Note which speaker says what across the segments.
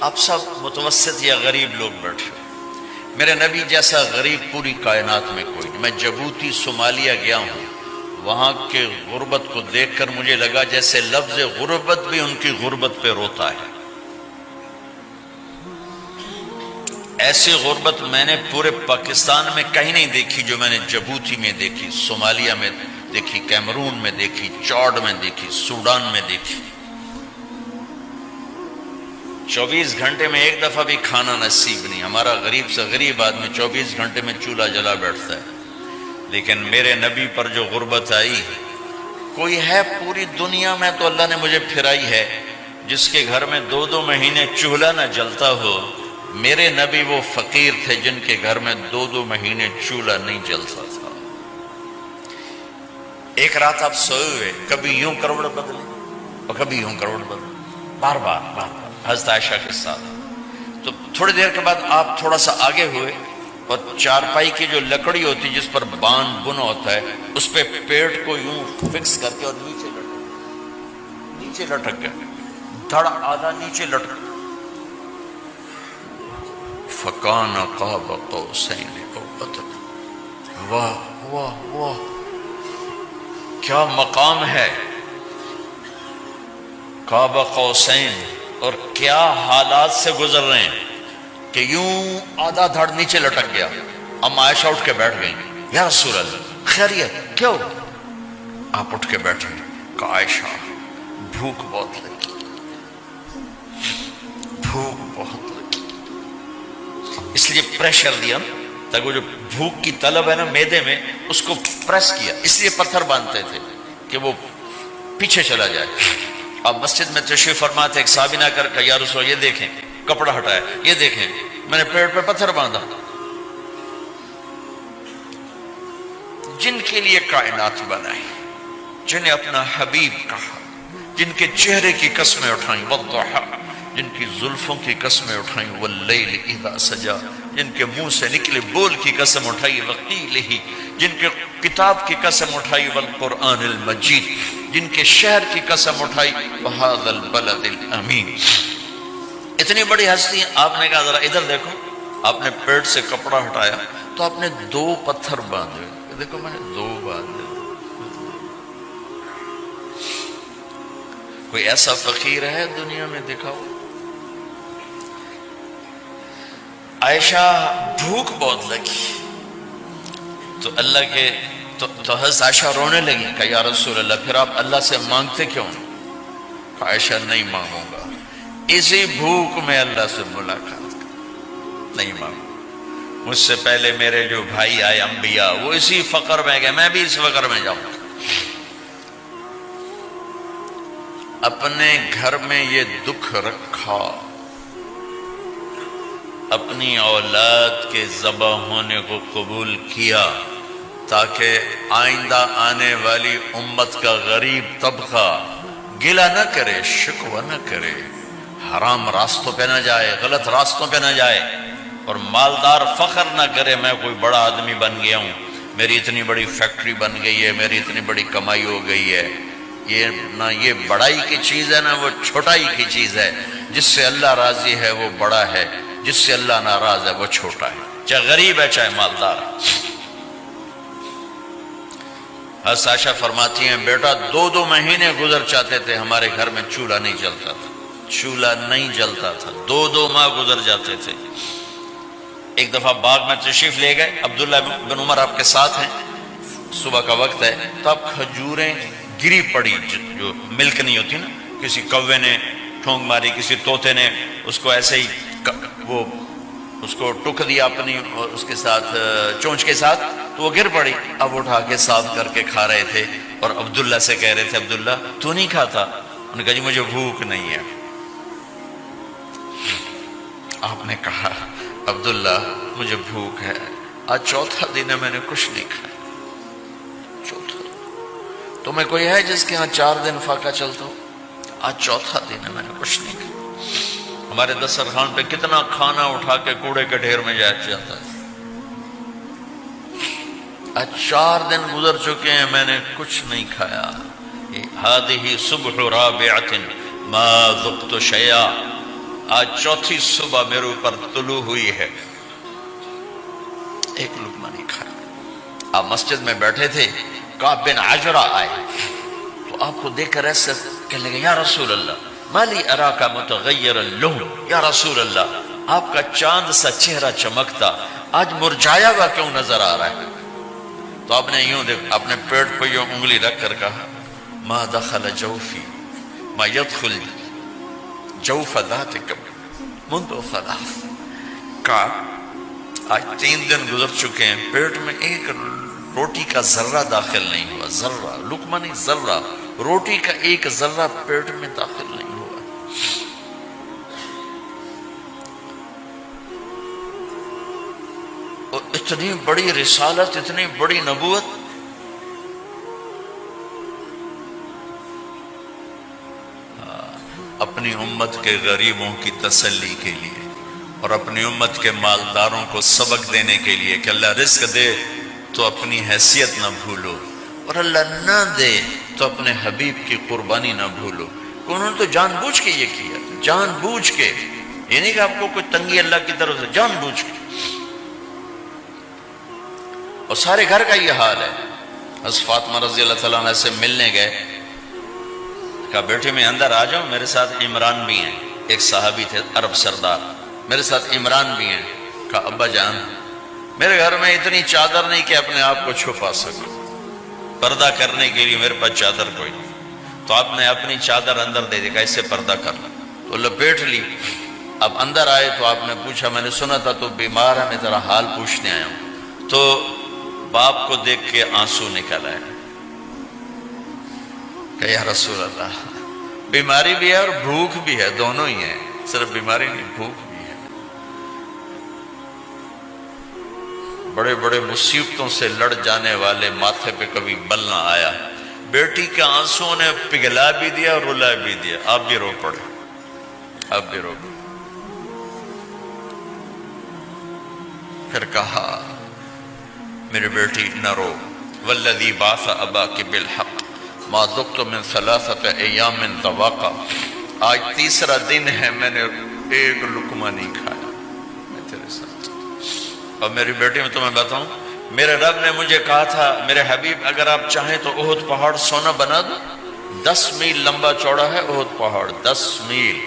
Speaker 1: آپ سب متوسط یا غریب لوگ بیٹھے ہو، میرے نبی جیسا غریب پوری کائنات میں کوئی نہیں۔ میں جبوتی صومالیہ گیا ہوں، وہاں کے غربت کو دیکھ کر مجھے لگا جیسے لفظ غربت بھی ان کی غربت پہ روتا ہے۔ ایسی غربت میں نے پورے پاکستان میں کہیں نہیں دیکھی جو میں نے جبوتی میں دیکھی، صومالیہ میں دیکھی، کیمرون میں دیکھی، چاڈ میں دیکھی، سوڈان میں دیکھی۔ 24 گھنٹے میں ایک دفعہ بھی کھانا نصیب نہیں۔ ہمارا غریب سے غریب آدمی 24 گھنٹے میں چولہا جلا بیٹھتا ہے، لیکن میرے نبی پر جو غربت آئی، کوئی ہے پوری دنیا میں تو اللہ نے مجھے پھرائی ہے جس کے گھر میں 2 مہینے چولہا نہ جلتا ہو۔ میرے نبی وہ فقیر تھے جن کے گھر میں 2 مہینے چولہا نہیں جلتا تھا۔ ایک رات آپ سوئے ہوئے، کبھی یوں کروڑ بدلے اور کبھی یوں کروڑ بدلے، بار بار حضرت عائشہ کے ساتھ۔ تو تھوڑی دیر کے بعد آپ تھوڑا سا آگے ہوئے اور چارپائی کی جو لکڑی ہوتی جس پر بان بنا ہوتا ہے، اس پہ پیٹ کو یوں فکس کر کے اور نیچے لٹک گئے، دھڑ آدھا نیچے لٹک۔ فَكَانَ قَابَ قَوْسَيْنِ أَوْ أَدْنَىٰ۔ واہ واہ واہ، کیا مقام ہے قاب قوسین، اور کیا حالات سے گزر رہے ہیں کہ یوں آدھا دھڑ نیچے لٹک گیا۔ ام عائشہ اٹھ کے بیٹھ گئیں، یا رسول اللہ خیریت کیوں؟ آپ اٹھ کے بیٹھے کہ عائشہ بھوک بہت لگی، بھوک بہت لگی، اس لیے پریشر دیا تاکہ وہ جو بھوک کی طلب ہے نا میدے میں، اس کو پریس کیا، اس لیے پتھر باندھتے تھے کہ وہ پیچھے چلا جائے۔ اب مسجد میں تشریف فرما تھے، ایک صحابی نے کر یا رسول یہ دیکھیں، کپڑا ہٹایا، یہ دیکھیں میں نے پیٹ پہ پتھر باندھا۔ جن کے لیے کائنات بنائی، جنہیں اپنا حبیب کہا، جن کے چہرے کی قسمیں اٹھائیں، والضحیٰ، جن کی زلفوں کی قسمیں اٹھائیں، واللیل اذا سجا، جن کے منہ سے نکلے بول کی قسم اٹھائی، وقیلہ، جن کے کتاب کی قسم اٹھائی، والقرآن المجید، جن کے شہر کی قسم اٹھائی، وہذا البلد الامین۔ اتنی بڑی ہستی ہیں، آپ نے کہا ذرا ادھر دیکھو، آپ نے پیٹ سے کپڑا ہٹایا تو آپ نے 2 پتھر باندھے، دیکھو میں نے 2 باندھے۔ کوئی ایسا فقیر ہے دنیا میں دکھاؤ؟ عائشہ بھوک بہت لگی تو اللہ کے تو حضرت عائشہ رونے لگی کہ یا رسول اللہ پھر آپ اللہ سے مانگتے کیوں؟ عائشہ نہیں مانگوں گا، اسی بھوک میں اللہ سے ملاقات نہیں مانگوں، مجھ سے پہلے میرے جو بھائی آئے انبیاء وہ اسی فقر میں گئے، میں بھی اس فقر میں جاؤں گا۔ اپنے گھر میں یہ دکھ رکھا، اپنی اولاد کے ذبح ہونے کو قبول کیا تاکہ آئندہ آنے والی امت کا غریب طبقہ گلہ نہ کرے، شکوہ نہ کرے، حرام راستوں پہ نہ جائے، غلط راستوں پہ نہ جائے، اور مالدار فخر نہ کرے میں کوئی بڑا آدمی بن گیا ہوں، میری اتنی بڑی فیکٹری بن گئی ہے، میری اتنی بڑی کمائی ہو گئی ہے۔ یہ نہ یہ بڑائی کی چیز ہے، نہ وہ چھوٹائی کی چیز ہے۔ جس سے اللہ راضی ہے وہ بڑا ہے، جس سے اللہ ناراض ہے وہ چھوٹا ہے، چاہے غریب ہے چاہے مالدار ہے۔ حضرت عائشہ فرماتی ہیں بیٹا 2 مہینے گزر جاتے تھے ہمارے گھر میں چولہا نہیں جلتا تھا، چولہا نہیں جلتا تھا، 2 ماہ گزر جاتے تھے۔ ایک دفعہ باغ میں تشریف لے گئے، عبداللہ بن عمر آپ کے ساتھ ہیں، صبح کا وقت ہے تو اب کھجوریں گری پڑی، جو ملک نہیں ہوتی نا، کسی کوے نے ٹھونگ ماری، کسی طوطے نے اس کو ایسے ہی وہ اس کو ٹک دیا اپنی اس کے ساتھ چونچ کے ساتھ، تو وہ گر پڑی۔ اب اٹھا کے صاف کر کے کھا رہے تھے اور عبداللہ سے کہہ رہے تھے عبداللہ تو نہیں کھاتا؟ انہوں نے کہا جی مجھے بھوک نہیں ہے۔ آپ نے کہا عبداللہ مجھے بھوک ہے، آج 4تھا دن ہے میں نے کچھ نہیں کھایا، 4تھا تمہیں کوئی ہے جس کے ہاں 4 دن فاقہ چلتا ہو؟ آج 4تھا دن ہے میں نے کچھ نہیں کھایا۔ ہمارے دسترخوان پہ کتنا کھانا اٹھا کے کوڑے کے ڈھیر میں جاتا ہے، آج 4 دن گزر چکے ہیں میں نے کچھ نہیں کھایا۔ هذه صبح رابعة ما ذقت شيئا، آج چوتھی صبح میرے اوپر طلوع ہوئی ہے، ایک لقمہ نہیں کھایا۔ آپ مسجد میں بیٹھے تھے، کعب بن عجرہ آئے تو آپ کو دیکھ کر ایسے کہنے لگے یا رسول اللہ مالی اراکا متغیر اللون، یا رسول اللہ آپ کا چاند سا چہرہ چمکتا آج مرجھایا ہوا کیوں نظر آ رہا ہے؟ تو آپ نے یوں دیکھ اپنے پیٹ پہ یوں انگلی رکھ کر کہا ما دخل جوفی ما يدخل جوف ذاتک منذ ثلاث، کہا آج 3 دن گزر چکے ہیں، پیٹ میں ایک روٹی کا ذرہ داخل نہیں ہوا، ذرہ، لقمہ نہیں ذرہ، روٹی کا ایک ذرہ پیٹ میں داخل نہیں ہوا۔ اور اتنی بڑی رسالت، اتنی بڑی نبوت، اپنی امت کے غریبوں کی تسلی کے لیے اور اپنی امت کے مالداروں کو سبق دینے کے لیے کہ اللہ رزق دے تو اپنی حیثیت نہ بھولو، اور اللہ نہ دے تو اپنے حبیب کی قربانی نہ بھولو۔ انہوں نے تو جان بوجھ کے یہ کیا، جان بوجھ کے، یہ نہیں کہ آپ کو کوئی تنگی اللہ کی طرف سے، جان بوجھ کے۔ اور سارے گھر کا یہ حال ہے۔ حضرت فاطمہ رضی اللہ تعالیٰ عنہ سے ملنے گئے، کہا بیٹے میں اندر آ جاؤں، میرے ساتھ عمران بھی ہیں، ایک صحابی تھے عرب سردار، میرے ساتھ عمران بھی ہیں۔ کہا ابا جان میرے گھر میں اتنی چادر نہیں کہ اپنے آپ کو چھپا سکوں، پردہ کرنے کے لیے میرے پاس چادر کوئی نہیں، تو آپ نے اپنی چادر اندر دے دی، کہا اس سے پردہ کر لو، تو لپیٹ لی۔ اب اندر آئے تو آپ نے پوچھا میں نے سنا تھا تو بیمار ہے، میں تیرا حال پوچھنے آیا ہوں۔ تو باپ کو دیکھ کے آنسو نکل آئے کہ یا رسول اللہ بیماری بھی ہے اور بھوک بھی ہے، دونوں ہی ہیں، صرف بیماری نہیں بھوک بھی ہے۔ بڑے بڑے مصیبتوں سے لڑ جانے والے ماتھے پہ کبھی بل نہ آیا، بیٹی کے آنسوں نے پگھلا بھی دیا اور رلا بھی دیا، آپ بھی رو پڑے، آپ بھی رو پڑے۔ پھر کہا میری بیٹی نہ رو، والذی بعث اباک بالحق ما ذقت من 3 ایام طواقا، آج 3 دن ہے میں نے ایک لقمہ نہیں کھایا، میں تیرے ساتھ۔ اور میری بیٹی میں تمہیں بتاؤں، میرے رب نے مجھے کہا تھا میرے حبیب اگر آپ چاہیں تو احد پہاڑ سونا بنا دو، 10 میل لمبا چوڑا ہے احد پہاڑ، 10 میل،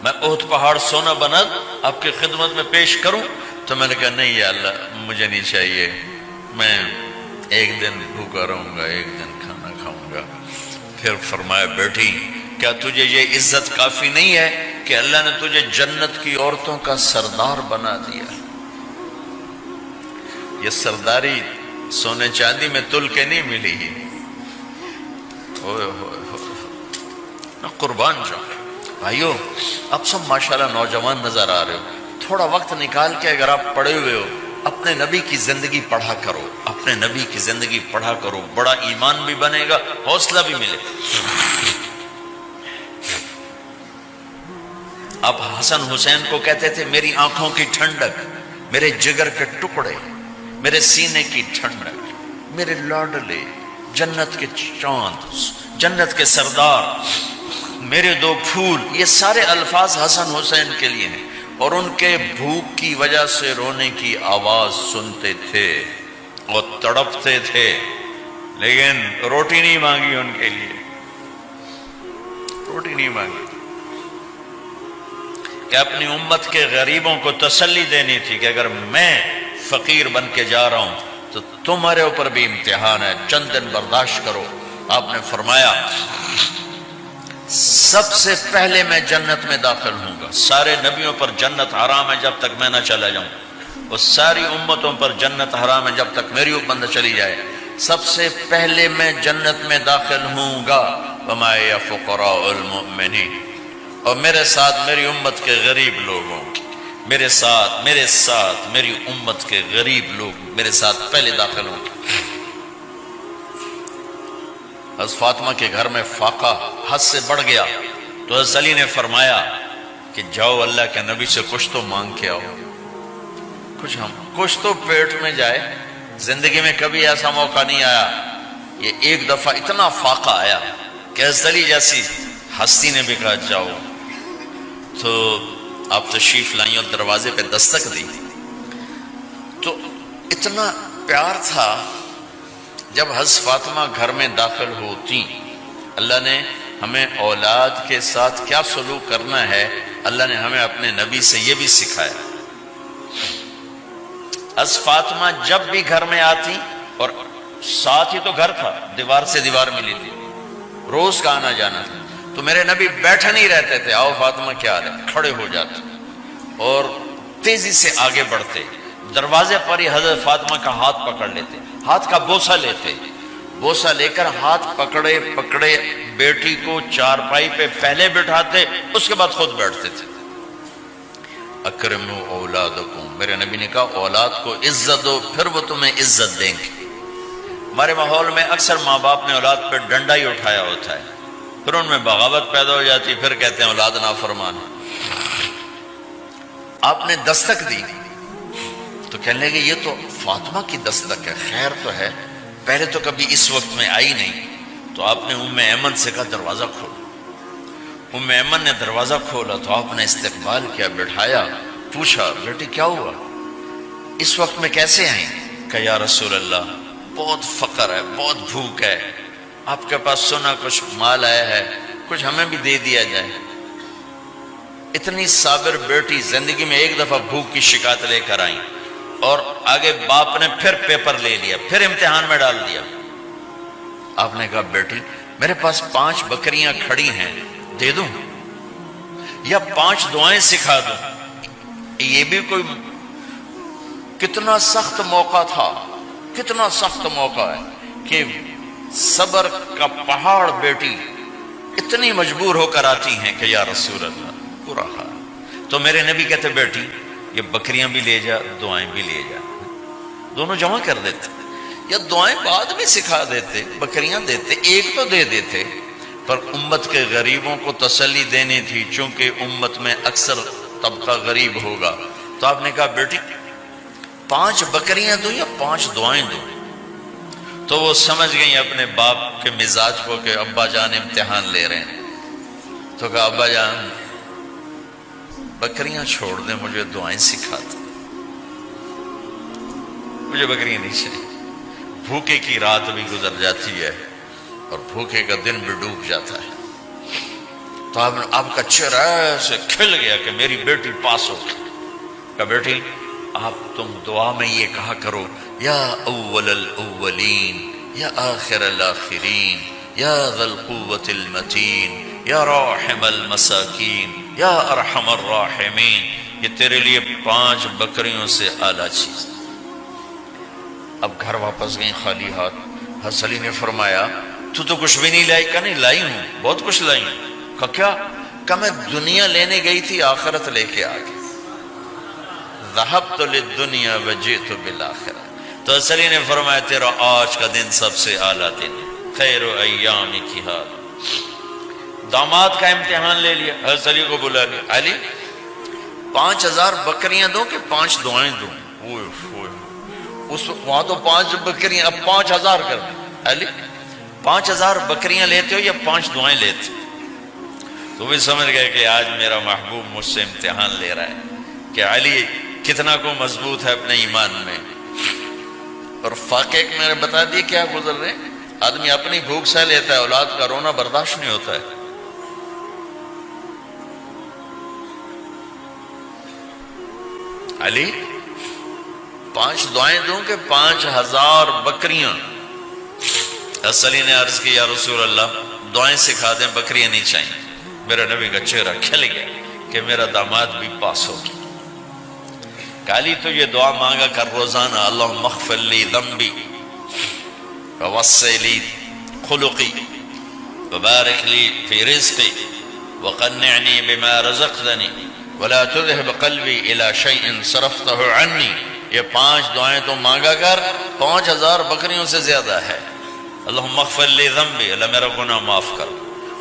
Speaker 1: میں احد پہاڑ سونا بنا دوں آپ کی خدمت میں پیش کروں؟ تو میں نے کہا نہیں یا اللہ مجھے نہیں چاہیے، میں ایک دن بھوکا رہوں گا، ایک دن کھانا کھاؤں گا۔ پھر فرمایا بیٹی کیا تجھے یہ عزت کافی نہیں ہے کہ اللہ نے تجھے جنت کی عورتوں کا سردار بنا دیا؟ یہ سرداری سونے چاندی میں تل کے نہیں ملی ہی، ہوئے ہوئے ہوئے قربان جاؤ۔ بھائیو اب سب ماشاءاللہ نوجوان نظر آ رہے ہو، تھوڑا وقت نکال کے اگر آپ پڑھے ہوئے ہو اپنے نبی کی زندگی پڑھا کرو، اپنے نبی کی زندگی پڑھا کرو، بڑا ایمان بھی بنے گا، حوصلہ بھی ملے۔ آپ حسن حسین کو کہتے تھے میری آنکھوں کی ٹھنڈک، میرے جگر کے ٹکڑے، میرے سینے کی ٹھنڈک، میرے لاڈلے، جنت کے چاند، جنت کے سردار، میرے 2 پھول، یہ سارے الفاظ حسن حسین کے لیے ہیں۔ اور ان کے بھوک کی وجہ سے رونے کی آواز سنتے تھے اور تڑپتے تھے، لیکن روٹی نہیں مانگی ان کے لیے، روٹی نہیں مانگی، کہ اپنی امت کے غریبوں کو تسلی دینی تھی کہ اگر میں فقیر بن کے جا رہا ہوں تو تمہارے اوپر بھی امتحان ہے، چند دن برداشت کرو۔ آپ نے فرمایا سب سے پہلے میں جنت میں داخل ہوں گا، سارے نبیوں پر جنت حرام ہے جب تک میں نہ چلا جاؤں، اور ساری امتوں پر جنت حرام ہے جب تک میری امت نہ چلی جائے، سب سے پہلے میں جنت میں داخل ہوں گا۔ وما یا فقراء المؤمنین، اور میرے ساتھ میری امت کے غریب لوگوں، میرے ساتھ میری امت کے غریب لوگ میرے ساتھ پہلے داخل ہوں گے۔ حضرت فاطمہ کے گھر میں فاقہ حد سے بڑھ گیا تو حضرت علی نے فرمایا کہ جاؤ اللہ کے نبی سے کچھ تو مانگ کے آؤ، کچھ تو پیٹ میں جائے۔ زندگی میں کبھی ایسا موقع نہیں آیا، یہ ایک دفعہ اتنا فاقہ آیا کہ حضرت علی جیسی ہستی نے بھی کہا جاؤ۔ تو آپ تشریف لائیں اور دروازے پہ دستک دی تو اتنا پیار تھا. جب حضرت فاطمہ گھر میں داخل ہوتی، اللہ نے ہمیں اولاد کے ساتھ کیا سلوک کرنا ہے اللہ نے ہمیں اپنے نبی سے یہ بھی سکھایا. حضرت فاطمہ جب بھی گھر میں آتی، اور ساتھ ہی تو گھر تھا، دیوار سے دیوار ملی تھی، روز کا آنا جانا تھا، تو میرے نبی بیٹھے نہیں رہتے تھے، آؤ فاطمہ کیا حال ہے، کھڑے ہو جاتے اور تیزی سے آگے بڑھتے. دروازے پر ہی حضرت فاطمہ کا ہاتھ پکڑ لیتے، ہاتھ کا بوسہ لیتے، بوسہ لے کر ہاتھ پکڑے پکڑے بیٹی کو چارپائی پہ پہلے بٹھاتے، اس کے بعد خود بیٹھتے تھے. اکرموا اولادکم، میرے نبی نے کہا اولاد کو عزت دو، پھر وہ تمہیں عزت دیں گے. ہمارے ماحول میں اکثر ماں باپ نے اولاد پہ ڈنڈا ہی اٹھایا ہوتا ہے، پھر ان میں بغاوت پیدا ہو جاتی، پھر کہتے ہیں اولاد نافرمان. آپ نے دستک دی تو کہنے لگے یہ تو فاطمہ کی دستک ہے، خیر تو ہے، پہلے تو کبھی اس وقت میں آئی نہیں. تو آپ نے ام ایمن سے کہا دروازہ کھولو. ام ایمن نے دروازہ کھولا تو آپ نے استقبال کیا، بٹھایا، پوچھا بیٹی کیا ہوا، اس وقت میں کیسے آئیں؟ کہ یا رسول اللہ بہت فقر ہے، بہت بھوک ہے، آپ کے پاس سنا کچھ مال آیا ہے، کچھ ہمیں بھی دے دیا جائے. اتنی صابر بیٹی زندگی میں ایک دفعہ بھوک کی شکایت لے کر آئیں، اور آگے باپ نے پھر پیپر لے لیا، پھر امتحان میں ڈال دیا. آپ نے کہا بیٹی میرے پاس 5 بکریاں کھڑی ہیں، دے دوں یا 5 دعائیں سکھا دوں؟ یہ بھی کوئی کتنا سخت موقع تھا، کتنا سخت موقع ہے کہ صبر کا پہاڑ بیٹی اتنی مجبور ہو کر آتی ہیں کہ یا رسول اللہ برا حال. تو میرے نبی کہتے بیٹی یہ بکریاں بھی لے جا، دعائیں بھی لے جا، دونوں جمع کر دیتے، یا دعائیں بعد میں سکھا دیتے، بکریاں دیتے، ایک تو دے دیتے. پر امت کے غریبوں کو تسلی دینی تھی، چونکہ امت میں اکثر طبقہ غریب ہوگا. تو آپ نے کہا بیٹی 5 بکریاں دوں یا 5 دعائیں دوں؟ تو وہ سمجھ گئی اپنے باپ کے مزاج کو کہ ابا جان امتحان لے رہے ہیں. تو کہا ابا جان بکریاں چھوڑ دیں، مجھے دعائیں سکھا دیں، مجھے بکریاں نہیں چاہیے. بھوکے کی رات بھی گزر جاتی ہے اور بھوکے کا دن بھی ڈوب جاتا ہے. تو آپ کا چہرہ ایسے کھل گیا کہ میری بیٹی پاس ہو گئی. کہ بیٹی آپ تم دعا میں یہ کہا کرو یا اول الاولین یا آخر الاخرین یا ذا القوة المتین یا راحم المساکین یا ارحم الراحمین. یہ تیرے لیے 5 بکریوں سے اعلیٰ چیز. اب گھر واپس گئیں خالی ہاتھ. حضرت علی نے فرمایا تو کچھ بھی نہیں لائی؟ کہ نہیں لائی ہوں، بہت کچھ لائی ہوں. کہ کیا؟ کہ میں دنیا لینے گئی تھی، آخرت لے کے آ گئی. ذہبت للدنیا وجئت بالآخرہ. تو حضرت علی نے فرمایا تیرا آج کا دن سب سے اعلیٰ دن، خیر ایام کی حال. داماد کا امتحان لے لیا، حضرت علی کو بلا لیا. علی 5000 بکریاں دوں کہ 5 دعائیں دوں؟ اس وہاں تو 5 بکریاں، اب 5000 کر دیں. علی 5000 بکریاں لیتے ہو یا 5 دعائیں لیتے؟ تو وہ سمجھ گئے کہ آج میرا محبوب مجھ سے امتحان لے رہا ہے کہ علی کتنا کو مضبوط ہے اپنے ایمان میں. اور واقعے میں نے بتا دی کیا گزر رہے. آدمی اپنی بھوک سہ لیتا ہے، اولاد کا رونا برداشت نہیں ہوتا ہے. علی 5 دعائیں دوں کہ 5000 بکریاں؟ حضرت علی نے عرض کی یا رسول اللہ دعائیں سکھا دیں، بکریاں نہیں چاہیے. میرا نبی کا چہرہ کھل گیا کہ میرا داماد بھی پاس ہو گیا. علی تو یہ دعا مانگا کر روزانہ، اللہم اغفر لی ذنبی ووسع لی خلقی وبارک لی فی رزقی وقنعنی بما رزقتنی ولا تذهب قلبی الی شیء صرفته عنی. یہ 5 دعائیں تو مانگا کر، 5000 بکریوں سے زیادہ ہے. اللہم اغفر لی ذنبی، اللہ میرا گناہ معاف کر.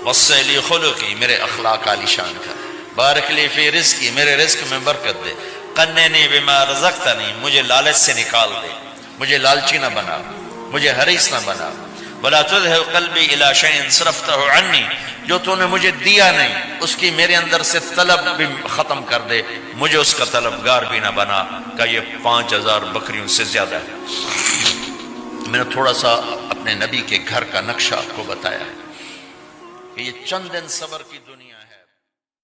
Speaker 1: وسع لی خلقی، میرے اخلاق عالی شان کر. بارک لی فی رزقی، میرے رزق میں برکت دے. قنعنی بما رزقتنی، مجھے لالچ سے نکال دے، مجھے لالچی نہ بنا، مجھے حریص نہ بنا. ولا تذهب قلبی الی شیء صرفتہ عنی، جو تو نے مجھے دیا نہیں اس کی میرے اندر سے طلب بھی ختم کر دے، مجھے اس کا طلبگار بھی نہ بنا کہ یہ 5000 بکریوں سے زیادہ ہے۔ میں نے تھوڑا سا اپنے نبی کے گھر کا نقشہ آپ کو بتایا کہ یہ چند دن صبر کی دنیا ہے۔